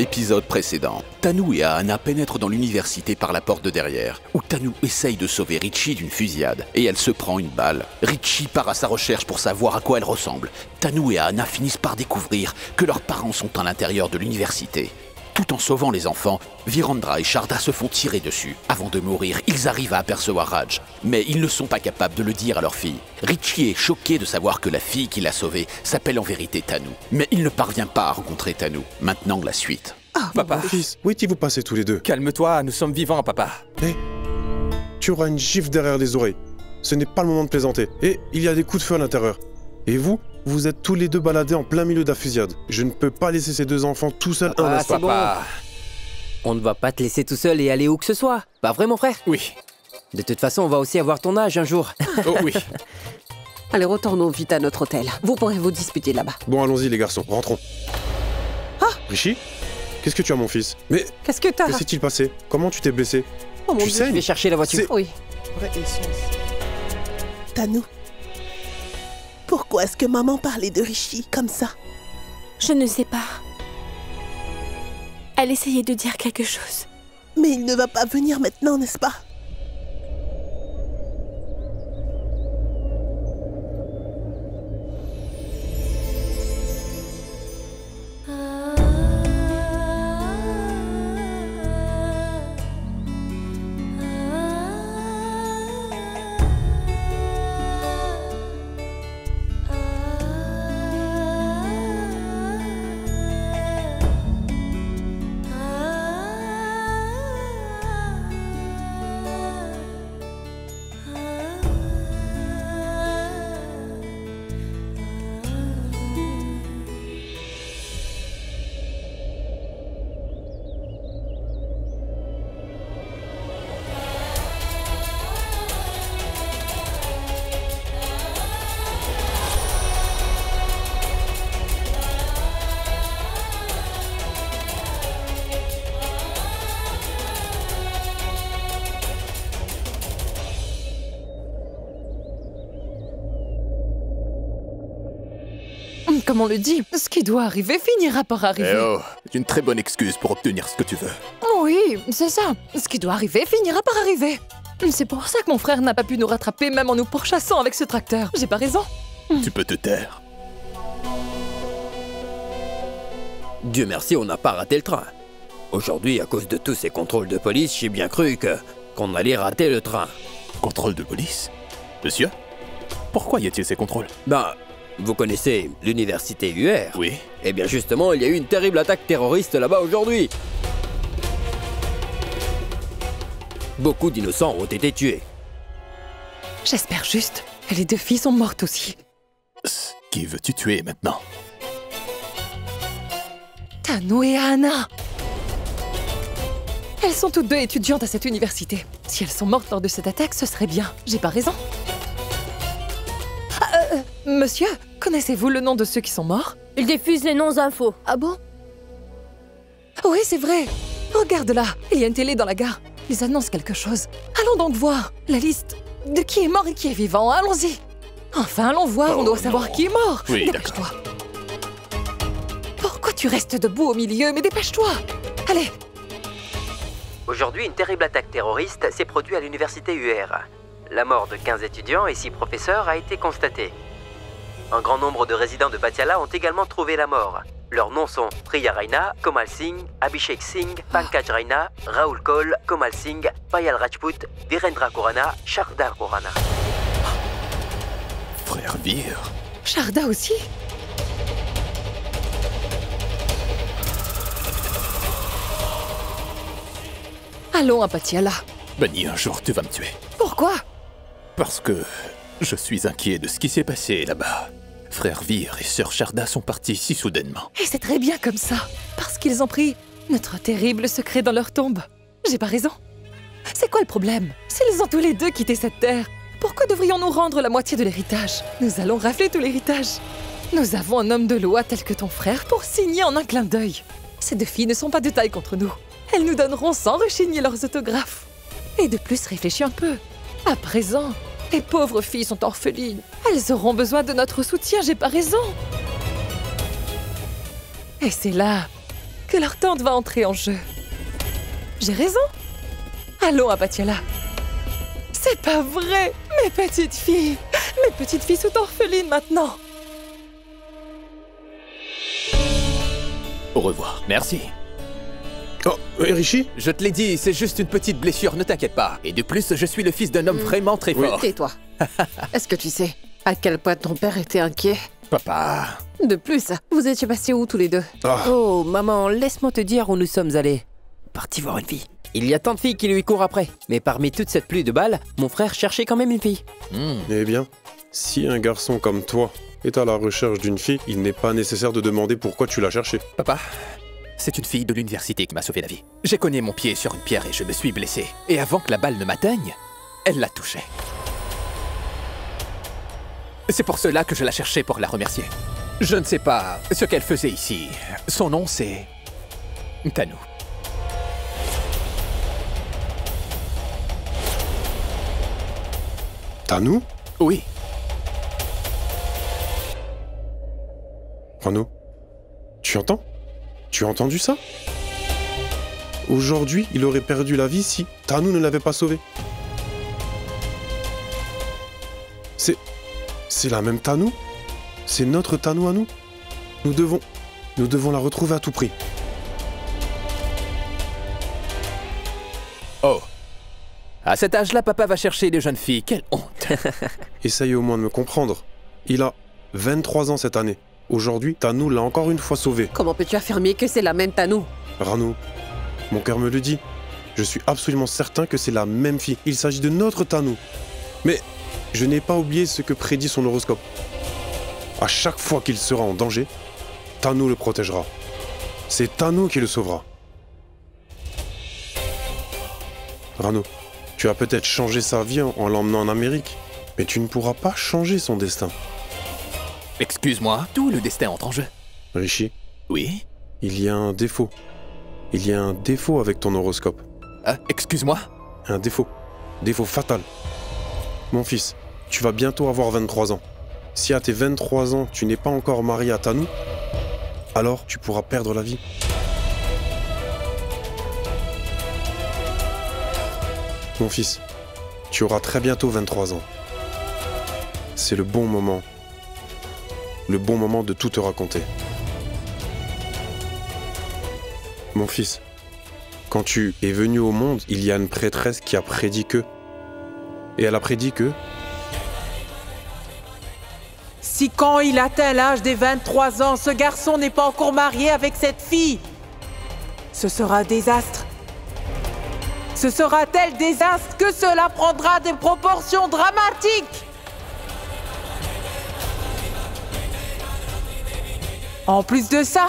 Épisode précédent, Tanou et Ahana pénètrent dans l'université par la porte de derrière, où Tanou essaye de sauver Richie d'une fusillade, et elle se prend une balle. Richie part à sa recherche pour savoir à quoi elle ressemble. Tanou et Ahana finissent par découvrir que leurs parents sont à l'intérieur de l'université. Tout en sauvant les enfants, Virendra et Sharda se font tirer dessus. Avant de mourir, ils arrivent à apercevoir Raj, mais ils ne sont pas capables de le dire à leur fille. Richie est choqué de savoir que la fille qui l'a sauvée s'appelle en vérité Tanou. Mais il ne parvient pas à rencontrer Tanou. Maintenant, la suite. Ah, Papa. Fils, où étiez-vous passés tous les deux? Calme-toi, nous sommes vivants, papa. Hé, tu auras une gifle derrière les oreilles. Ce n'est pas le moment de plaisanter. Et il y a des coups de feu à l'intérieur. Et vous, vous êtes tous les deux baladés en plein milieu de la fusillade. Je ne peux pas laisser ces deux enfants tout seuls un Ah, instant. c'est bon. On ne va pas te laisser tout seul et aller où que ce soit. Pas vrai, mon frère? Oui. De toute façon, on va aussi avoir ton âge un jour. Oh oui. Allez, retournons vite à notre hôtel. Vous pourrez vous disputer là-bas. Bon, allons-y les garçons, rentrons. Richie, qu'est-ce que tu as mon fils? Mais Qu'est-ce que t'as? que s'est-il passé? Comment tu t'es blessé? Oh mon Tu Dieu. sais, Je vais chercher la voiture. C'est- Oui. Tanou, pourquoi est-ce que maman parlait de Richie comme ça? Je ne sais pas. Elle essayait de dire quelque chose. Mais il ne va pas venir maintenant, n'est-ce pas? Comme on le dit, ce qui doit arriver finira par arriver. Eh oh, c'est une très bonne excuse pour obtenir ce que tu veux. Oui, c'est ça. Ce qui doit arriver finira par arriver. C'est pour ça que mon frère n'a pas pu nous rattraper même en nous pourchassant avec ce tracteur. J'ai pas raison. Tu peux te taire. Dieu merci, on n'a pas raté le train. Aujourd'hui, à cause de tous ces contrôles de police, j'ai bien cru qu'on allait rater le train. Contrôle de police? Monsieur? Pourquoi y a-t-il ces contrôles? Ben, vous connaissez l'université UR? Oui. Eh bien justement, il y a eu une terrible attaque terroriste là-bas aujourd'hui. Beaucoup d'innocents ont été tués. J'espère juste que les deux filles sont mortes aussi. Qui veux-tu tuer maintenant? Tanou et Ahana. Elles sont toutes deux étudiantes à cette université. Si elles sont mortes lors de cette attaque, ce serait bien. J'ai pas raison. Monsieur, connaissez-vous le nom de ceux qui sont morts? Il diffuse les non-infos. Ah bon? Oui, c'est vrai. Regarde là, il y a une télé dans la gare. Ils annoncent quelque chose. Allons donc voir la liste de qui est mort et qui est vivant. Allons-y. Enfin, allons voir, on doit savoir qui est mort. Oui, dépêche-toi. Pourquoi tu restes debout au milieu? Mais dépêche-toi. Allez. Aujourd'hui, une terrible attaque terroriste s'est produite à l'université UR. La mort de 15 étudiants et 6 professeurs a été constatée. Un grand nombre de résidents de Patiala ont également trouvé la mort. Leurs noms sont Priya Raina, Komal Singh, Abhishek Singh, Pankaj Raina, Rahul Kaul, Komal Singh, Payal Rajput, Virendra Khurana, Sharda Khurana. Frère Vir? Sharda aussi? Allons à Patiala. Benny, un jour tu vas me tuer. Pourquoi? Parce que je suis inquiet de ce qui s'est passé là-bas. Frère Vir et sœur Sharda sont partis si soudainement. Et c'est très bien comme ça, parce qu'ils ont pris notre terrible secret dans leur tombe. J'ai pas raison. C'est quoi le problème? S'ils ont tous les deux quitté cette terre, pourquoi devrions-nous rendre la moitié de l'héritage? Nous allons rafler tout l'héritage. Nous avons un homme de loi tel que ton frère pour signer en un clin d'œil. Ces deux filles ne sont pas de taille contre nous. Elles nous donneront sans rechigner leurs autographes. Et de plus, réfléchis un peu. À présent, les pauvres filles sont orphelines. Elles auront besoin de notre soutien, j'ai pas raison. Et c'est là que que leur tante va entrer en jeu. J'ai raison. Allons à Patiala. C'est pas vrai, mes petites filles. Mes petites filles sont orphelines maintenant. Au revoir. Merci. Oh, Rishi? Je te l'ai dit, c'est juste une petite blessure, ne t'inquiète pas. Et de plus, je suis le fils d'un homme vraiment très fort. Tais-toi. Est-ce que tu sais à quel point ton père était inquiet? Papa. De plus, vous étiez passés où tous les deux? Oh, maman, laisse-moi te dire où nous sommes allés. Parti voir une fille. Il y a tant de filles qui lui courent après. Mais parmi toute cette pluie de balles, mon frère cherchait quand même une fille. Eh bien, si un garçon comme toi est à la recherche d'une fille, il n'est pas nécessaire de demander pourquoi tu l'as cherchée. Papa, c'est une fille de l'université qui m'a sauvé la vie. J'ai cogné mon pied sur une pierre et je me suis blessé. Et avant que la balle ne m'atteigne, elle l'a touchée. C'est pour cela que je la cherchais pour la remercier. Je ne sais pas ce qu'elle faisait ici. Son nom, c'est... Tanu. Tanu? Oui. Rano, tu entends? Tu as entendu ça? Aujourd'hui, il aurait perdu la vie si Tanu ne l'avait pas sauvé. C'est la même Tanu? C'est notre Tanu à nous? Nous devons la retrouver à tout prix. Oh. À cet âge-là, papa va chercher les jeunes filles. Quelle honte. Essaye au moins de me comprendre. Il a 23 ans cette année. Aujourd'hui, Tanu l'a encore une fois sauvé. Comment peux-tu affirmer que c'est la même Tanu? Rano, mon cœur me le dit. Je suis absolument certain que c'est la même fille. Il s'agit de notre Tanu. Mais je n'ai pas oublié ce que prédit son horoscope. À chaque fois qu'il sera en danger, Tanu le protégera. C'est Tanu qui le sauvera. Rano, tu as peut-être changé sa vie en l'emmenant en Amérique, mais tu ne pourras pas changer son destin. Excuse-moi, d'où le destin entre en jeu? Rishi, Oui? il y a un défaut. Il y a un défaut avec ton horoscope. Excuse-moi? Un défaut. Défaut fatal. Mon fils, tu vas bientôt avoir 23 ans. Si à tes 23 ans, tu n'es pas encore marié à Tanu, alors tu pourras perdre la vie. Mon fils, tu auras très bientôt 23 ans. C'est le bon moment. Le bon moment de tout te raconter. Mon fils, quand tu es venu au monde, il y a une prêtresse qui a prédit que... Et elle a prédit que... Si quand il atteint l'âge des 23 ans, ce garçon n'est pas encore marié avec cette fille, ce sera un désastre. Ce sera tel désastre que cela prendra des proportions dramatiques. En plus de ça,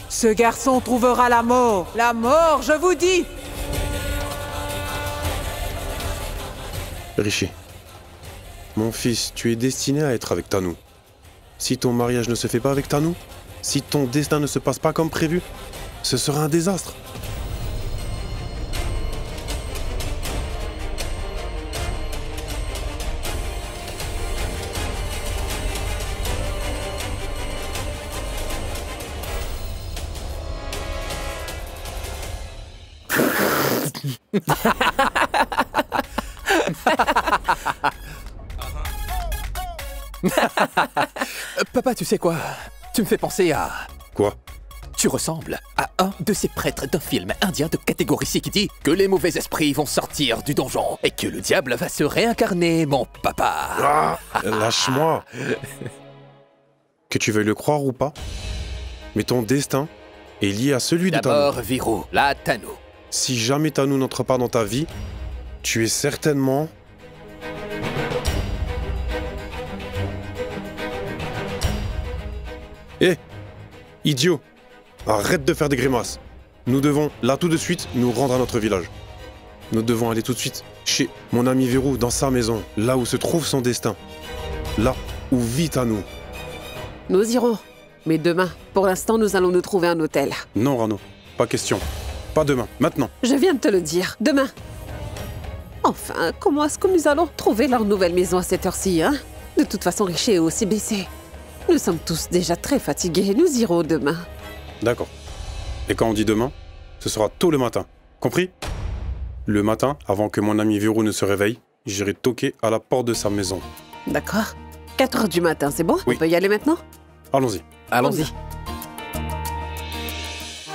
ce garçon trouvera la mort. La mort, je vous dis. Rishi, mon fils, tu es destiné à être avec Tanu. Si ton mariage ne se fait pas avec Tanu, si ton destin ne se passe pas comme prévu, ce sera un désastre. Papa, tu sais quoi? Tu me fais penser à... Quoi? Tu ressembles à un de ces prêtres d'un film indien de catégorie C qui dit que les mauvais esprits vont sortir du donjon et que le diable va se réincarner, mon papa. Ah, lâche-moi. Que tu veuilles le croire ou pas, mais ton destin est lié à celui de Tanu. D'abord, Virou, la Tanu. Si jamais Tanu n'entre pas dans ta vie, tu es certainement... Hé, idiot, arrête de faire des grimaces. Nous devons, là tout de suite, nous rendre à notre village. Nous devons aller tout de suite chez mon ami Virou, dans sa maison, là où se trouve son destin. Là où vit Tanu. Nous irons. Mais demain, pour l'instant, nous allons nous trouver un hôtel. Non, Rano, pas question. Pas demain, maintenant. Je viens de te le dire. Demain. Enfin, comment est-ce que nous allons trouver leur nouvelle maison à cette heure-ci, hein? De toute façon, Rishi est aussi blessé. Nous sommes tous déjà très fatigués. Nous irons demain. D'accord. Et quand on dit demain, ce sera tôt le matin. Compris? Le matin, avant que mon ami Virou ne se réveille, j'irai toquer à la porte de sa maison. D'accord. 4 heures du matin, c'est bon? Oui. On peut y aller maintenant? Allons-y. Allons-y.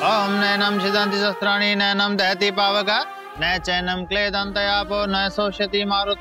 Om Nainam Shidanti Sastrani Nainam Dahati Pavaka Na Chainam Kledantayapo Na Soshati Marute.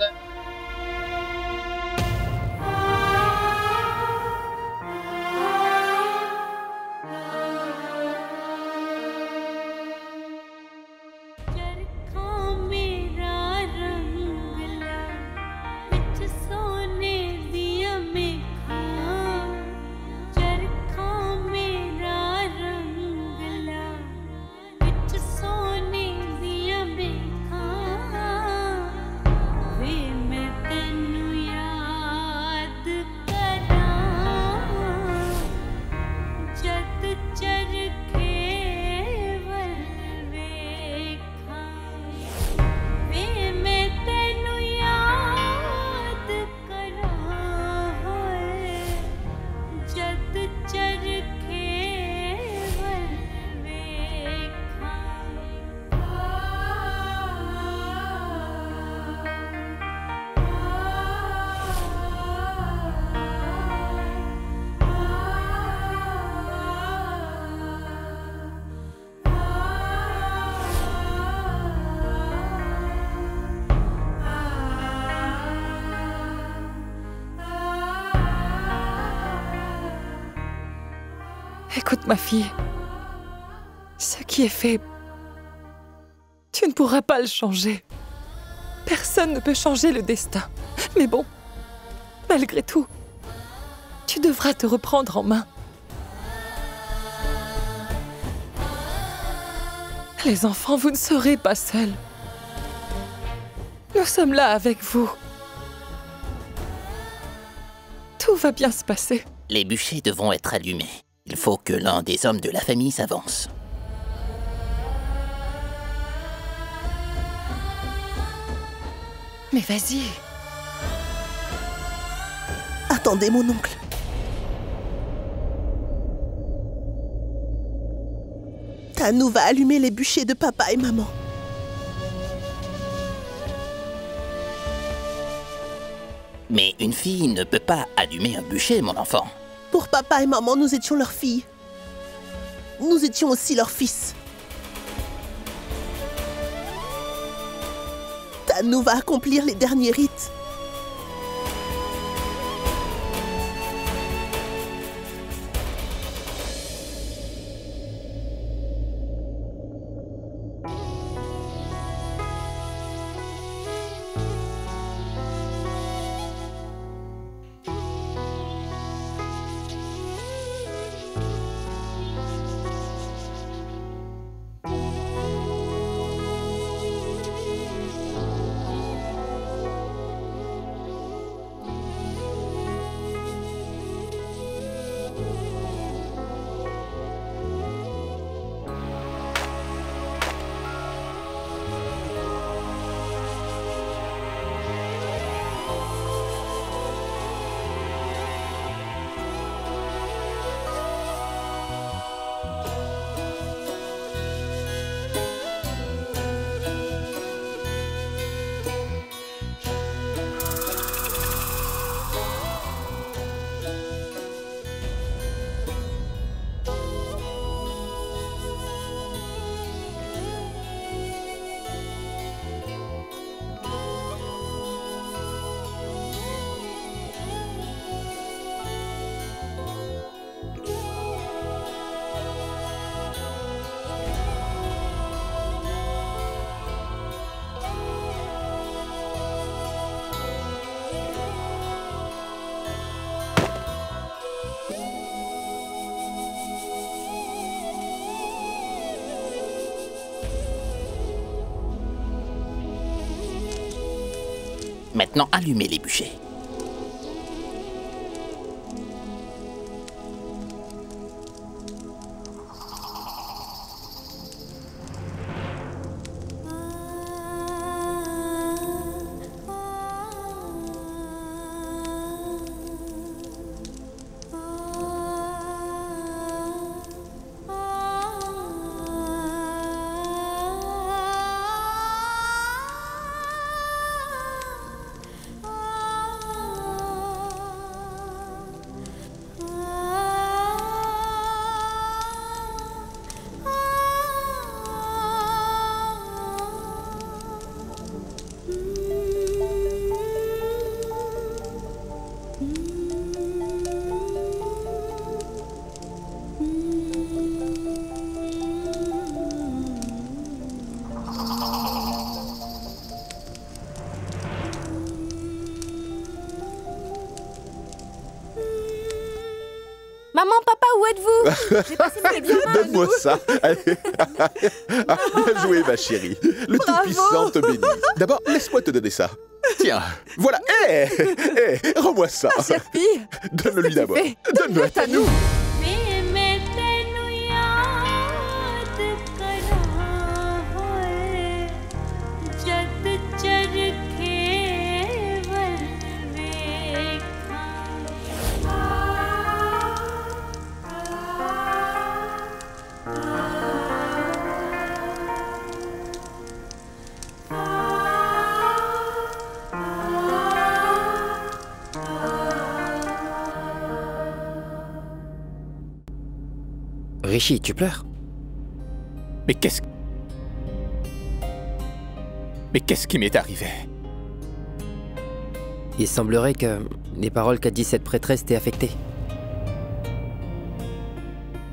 Écoute, ma fille. Ce qui est fait, tu ne pourras pas le changer. Personne ne peut changer le destin. Mais bon, malgré tout, tu devras te reprendre en main. Les enfants, vous ne serez pas seuls. Nous sommes là avec vous. Tout va bien se passer. Les bûchers devront être allumés. Il faut que l'un des hommes de la famille s'avance. Mais vas-y. Attendez, mon oncle. Tanou va allumer les bûchers de papa et maman. Mais une fille ne peut pas allumer un bûcher, mon enfant. Pour papa et maman, nous étions leurs filles. Nous étions aussi leurs fils. Tanou va accomplir les derniers rites. Maintenant, allumez les bûchers. Maman, papa, où êtes-vous? J'ai passé mon examen. Donne-moi ça. Allez. Bien joué, ma chérie. Le Tout-Puissant te bénisse. D'abord, laisse-moi te donner ça. Tiens, voilà. Hé, rends-moi ça. Ma chère fille. Donne-le-lui d'abord. Donne-le à nous. Rishi, tu pleures? Mais qu'est-ce qui m'est arrivé? Il semblerait que les paroles qu'a dit cette prêtresse t'aient affecté.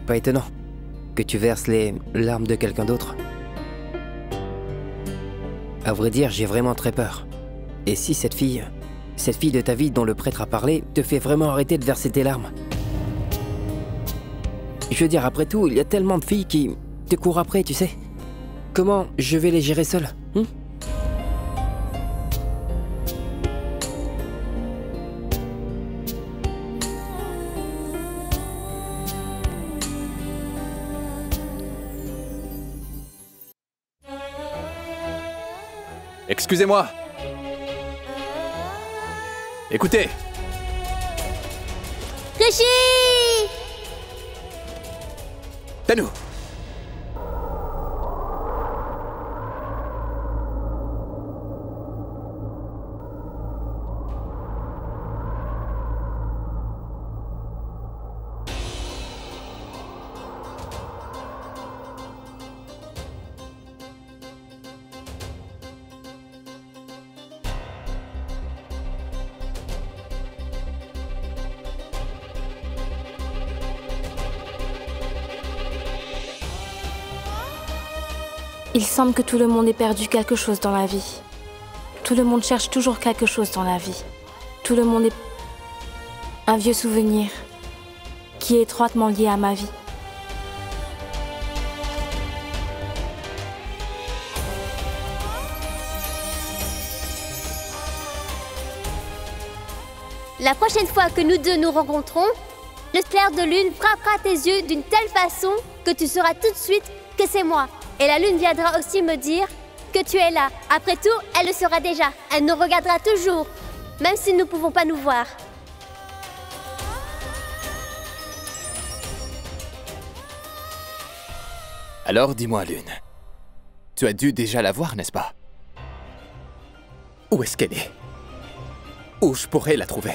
Pas étonnant que tu verses les larmes de quelqu'un d'autre. À vrai dire, j'ai vraiment très peur. Et si cette fille de ta vie dont le prêtre a parlé, te fait vraiment arrêter de verser tes larmes? Je veux dire, après tout, il y a tellement de filles qui te courent après, tu sais. Comment je vais les gérer seule, Excusez-moi. Écoutez. Rishi! Tanu. Il semble que tout le monde ait perdu quelque chose dans la vie. Tout le monde cherche toujours quelque chose dans la vie. Tout le monde est un vieux souvenir qui est étroitement lié à ma vie. La prochaine fois que nous deux nous rencontrons, le clair de lune frappera tes yeux d'une telle façon que tu sauras tout de suite que c'est moi. Et la lune viendra aussi me dire que tu es là. Après tout, elle le saura déjà. Elle nous regardera toujours, même si nous ne pouvons pas nous voir. Alors dis-moi, Lune. Tu as dû déjà la voir, n'est-ce pas? Où est-ce qu'elle est? Où je pourrais la trouver?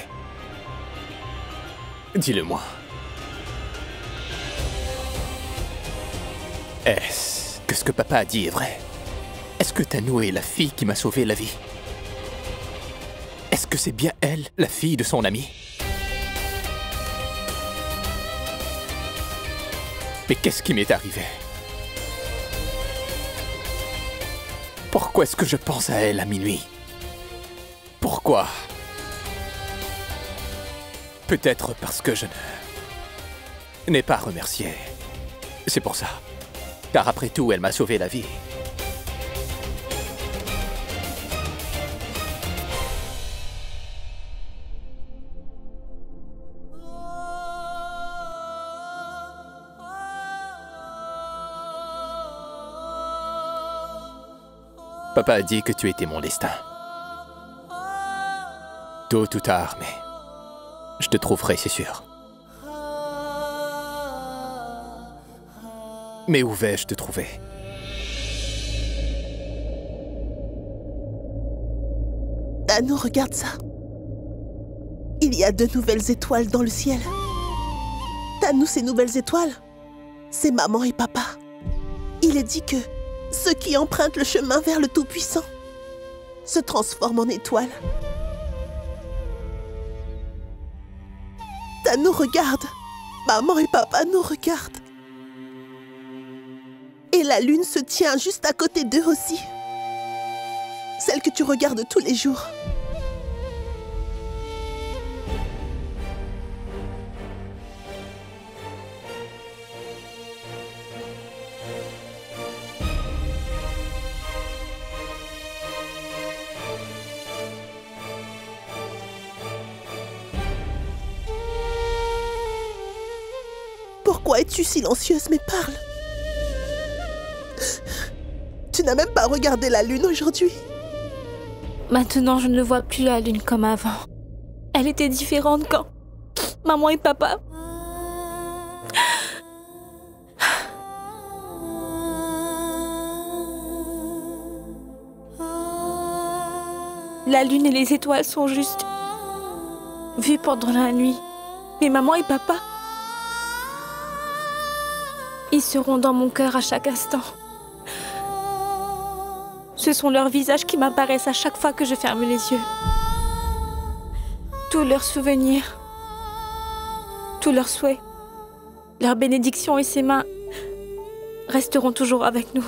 Dis-le-moi. Est-ce que ce que papa a dit est vrai? Est-ce que Tanu est la fille qui m'a sauvé la vie? Est-ce que c'est bien elle, la fille de son ami? Mais qu'est-ce qui m'est arrivé? Pourquoi est-ce que je pense à elle à minuit? Pourquoi? Peut-être parce que je n'ai pas remercié. C'est pour ça. Car après tout, elle m'a sauvé la vie. Papa a dit que tu étais mon destin. Tôt ou tard, mais je te trouverai, c'est sûr. Mais où vais-je te trouver? Tanu, regarde ça. Il y a 2 nouvelles étoiles dans le ciel. Tanu, ces nouvelles étoiles, c'est maman et papa. Il est dit que ceux qui empruntent le chemin vers le Tout-Puissant se transforment en étoiles. Tanu, regarde. Maman et papa nous regardent. Et la lune se tient juste à côté d'eux aussi. Celle que tu regardes tous les jours. Pourquoi es-tu silencieuse, mais parle? Tu n'as même pas regardé la lune aujourd'hui? Maintenant, je ne vois plus la lune comme avant. Elle était différente quand maman et papa... La lune et les étoiles sont juste vues pendant la nuit. Mais maman et papa, ils seront dans mon cœur à chaque instant. Ce sont leurs visages qui m'apparaissent à chaque fois que je ferme les yeux. Tous leurs souvenirs, tous leurs souhaits, leurs bénédictions et ses mains resteront toujours avec nous.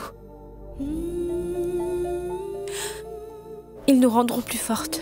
Ils nous rendront plus fortes.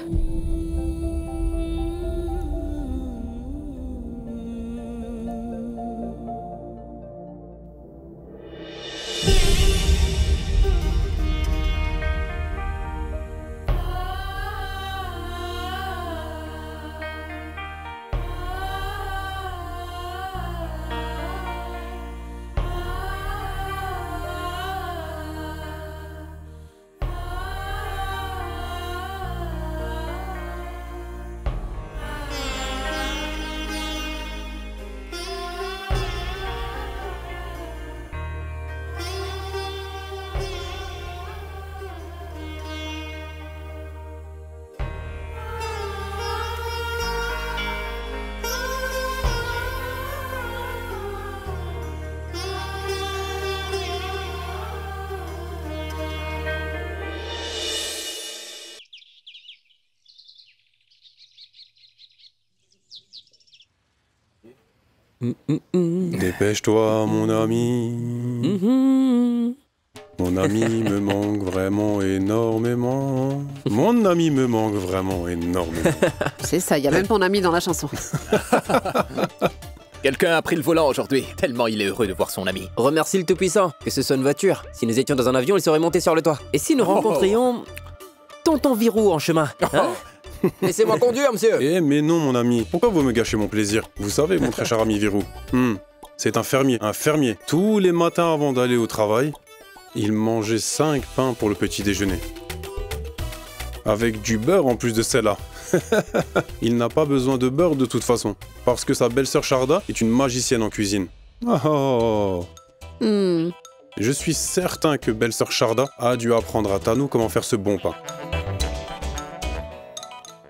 Dépêche-toi, mon ami. Mon ami me manque vraiment énormément. Mon ami me manque vraiment énormément. C'est ça, il y a même ton ami dans la chanson. Quelqu'un a pris le volant aujourd'hui, tellement il est heureux de voir son ami. Remercie le Tout-Puissant, que ce soit une voiture. Si nous étions dans un avion, il serait monté sur le toit. Et si nous rencontrions Tonton Virou en chemin, hein? Laissez-moi conduire, monsieur. Eh mais non, mon ami. Pourquoi vous me gâchez mon plaisir? Vous savez, mon très cher ami Virou, c'est un fermier. Un fermier. Tous les matins avant d'aller au travail, il mangeait 5 pains pour le petit déjeuner. Avec du beurre en plus de celle-là. Il n'a pas besoin de beurre de toute façon, parce que sa belle-sœur Sharda est une magicienne en cuisine. Je suis certain que belle-sœur Sharda a dû apprendre à Tanou comment faire ce bon pain.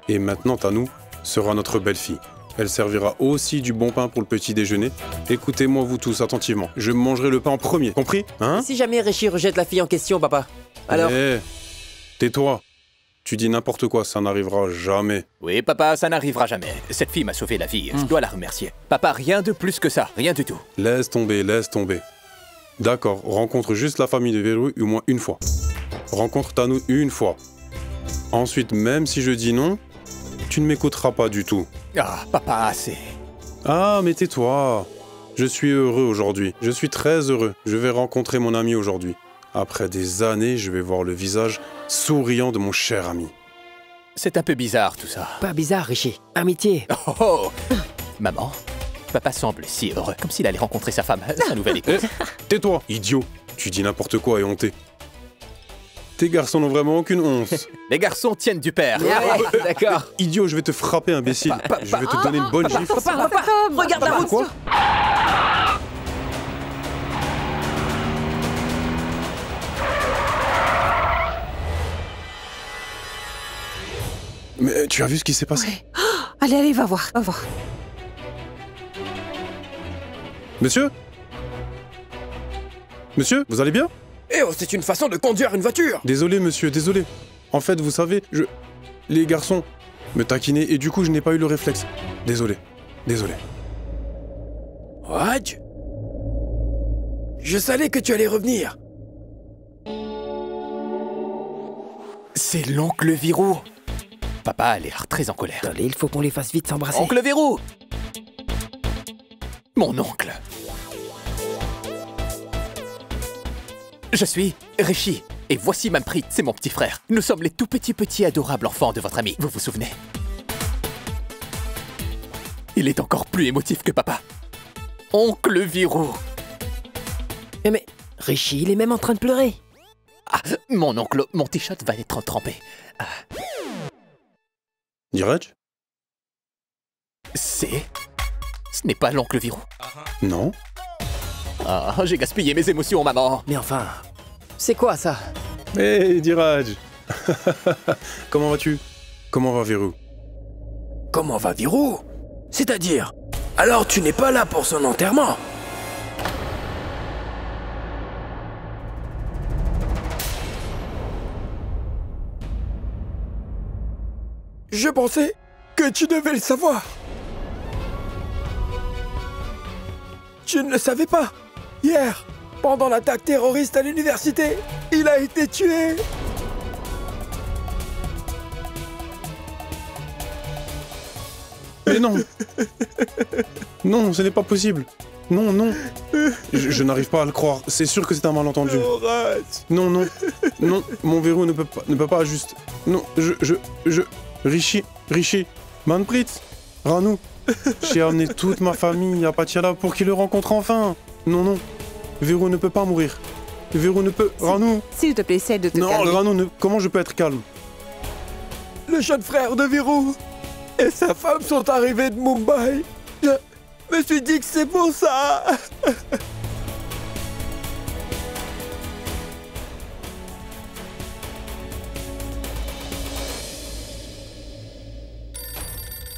Et maintenant, Tanou sera notre belle-fille. Elle servira aussi du bon pain pour le petit déjeuner. Écoutez-moi vous tous attentivement. Je mangerai le pain en premier, compris? Hein? Si jamais Rishi rejette la fille en question, papa, alors... tais-toi. Tu dis n'importe quoi, ça n'arrivera jamais. Oui, papa, ça n'arrivera jamais. Cette fille m'a sauvé la vie, je dois la remercier. Papa, rien de plus que ça, rien du tout. Laisse tomber, laisse tomber. D'accord, rencontre juste la famille de Virou au moins une fois. Rencontre Tanou une fois. Ensuite, même si je dis non, tu ne m'écouteras pas du tout. Ah, papa, c'est... Ah, mais tais-toi. Je suis heureux aujourd'hui. Je suis très heureux. Je vais rencontrer mon ami aujourd'hui. Après des années, je vais voir le visage souriant de mon cher ami. C'est un peu bizarre, tout ça. Pas bizarre, Rishi. Amitié. Oh. Maman, papa semble si heureux, comme s'il allait rencontrer sa femme, sa nouvelle épouse. Tais-toi, idiot. Tu dis n'importe quoi et honté. Tes garçons n'ont vraiment aucune once. Les garçons tiennent du père. D'accord. Idiot, je vais te frapper, imbécile. Je vais te donner une bonne gifle. Papa, regarde la route. Quoi? Mais tu as vu ce qui s'est passé? Ouais. Allez, allez, va voir, va voir. Monsieur? Monsieur, vous allez bien? Eh oh, c'est une façon de conduire une voiture. Désolé, monsieur, désolé. En fait, vous savez, les garçons me taquinaient et du coup, je n'ai pas eu le réflexe. Désolé, désolé. What? Je savais que tu allais revenir. C'est l'oncle Virou. Papa a l'air très en colère. Allez, il faut qu'on les fasse vite s'embrasser. Oncle Virou! Mon oncle. Je suis Rishi, et voici Manpreet, c'est mon petit frère. Nous sommes les tout petits adorables enfants de votre ami, vous vous souvenez? Il est encore plus émotif que papa. Oncle Virou. Mais Rishi, il est même en train de pleurer. Ah, mon oncle, mon t-shirt va être trempé. Ah. Dhiraj? Ce n'est pas l'oncle Virou. Non. Ah, j'ai gaspillé mes émotions, maman. Mais enfin, c'est quoi ça? Hé, Dhiraj. Comment vas-tu? Comment va Virou? Comment va Virou? C'est-à-dire? Alors tu n'es pas là pour son enterrement? Je pensais que tu devais le savoir. Tu ne le savais pas. Hier, pendant l'attaque terroriste à l'université, il a été tué. Mais non. Non, ce n'est pas possible. Non, non. Je n'arrive pas à le croire. C'est sûr que c'est un malentendu. Non, non. Non, mon Virou ne peut pas juste... Non, Rishi, Manpreet, Ranu. J'ai amené toute ma famille à Patiala pour qu'il le rencontre enfin. Non, non. Virou ne peut pas mourir. Virou ne peut... Ranu. S'il te plaît, essaie de te calmer. Non, Ranu, comment je peux être calme? Le jeune frère de Virou et sa femme sont arrivés de Mumbai. Je me suis dit que c'est pour ça.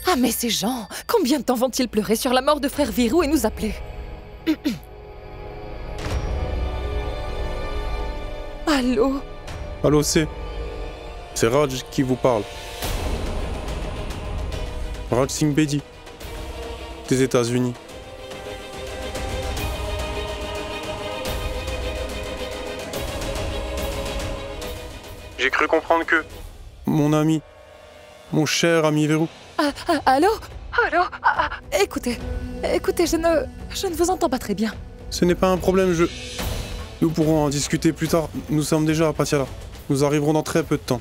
Ah mais ces gens, combien de temps vont-ils pleurer sur la mort de frère Virou et nous appeler? Allô? Allô, c'est Raj qui vous parle. Raj Singh Bedi, des États-Unis. J'ai cru comprendre que... Mon ami, mon cher ami Virou. Allô? Allô? Écoutez, je ne vous entends pas très bien. Ce n'est pas un problème, Nous pourrons en discuter plus tard. Nous sommes déjà à Patiala. Nous arriverons dans très peu de temps.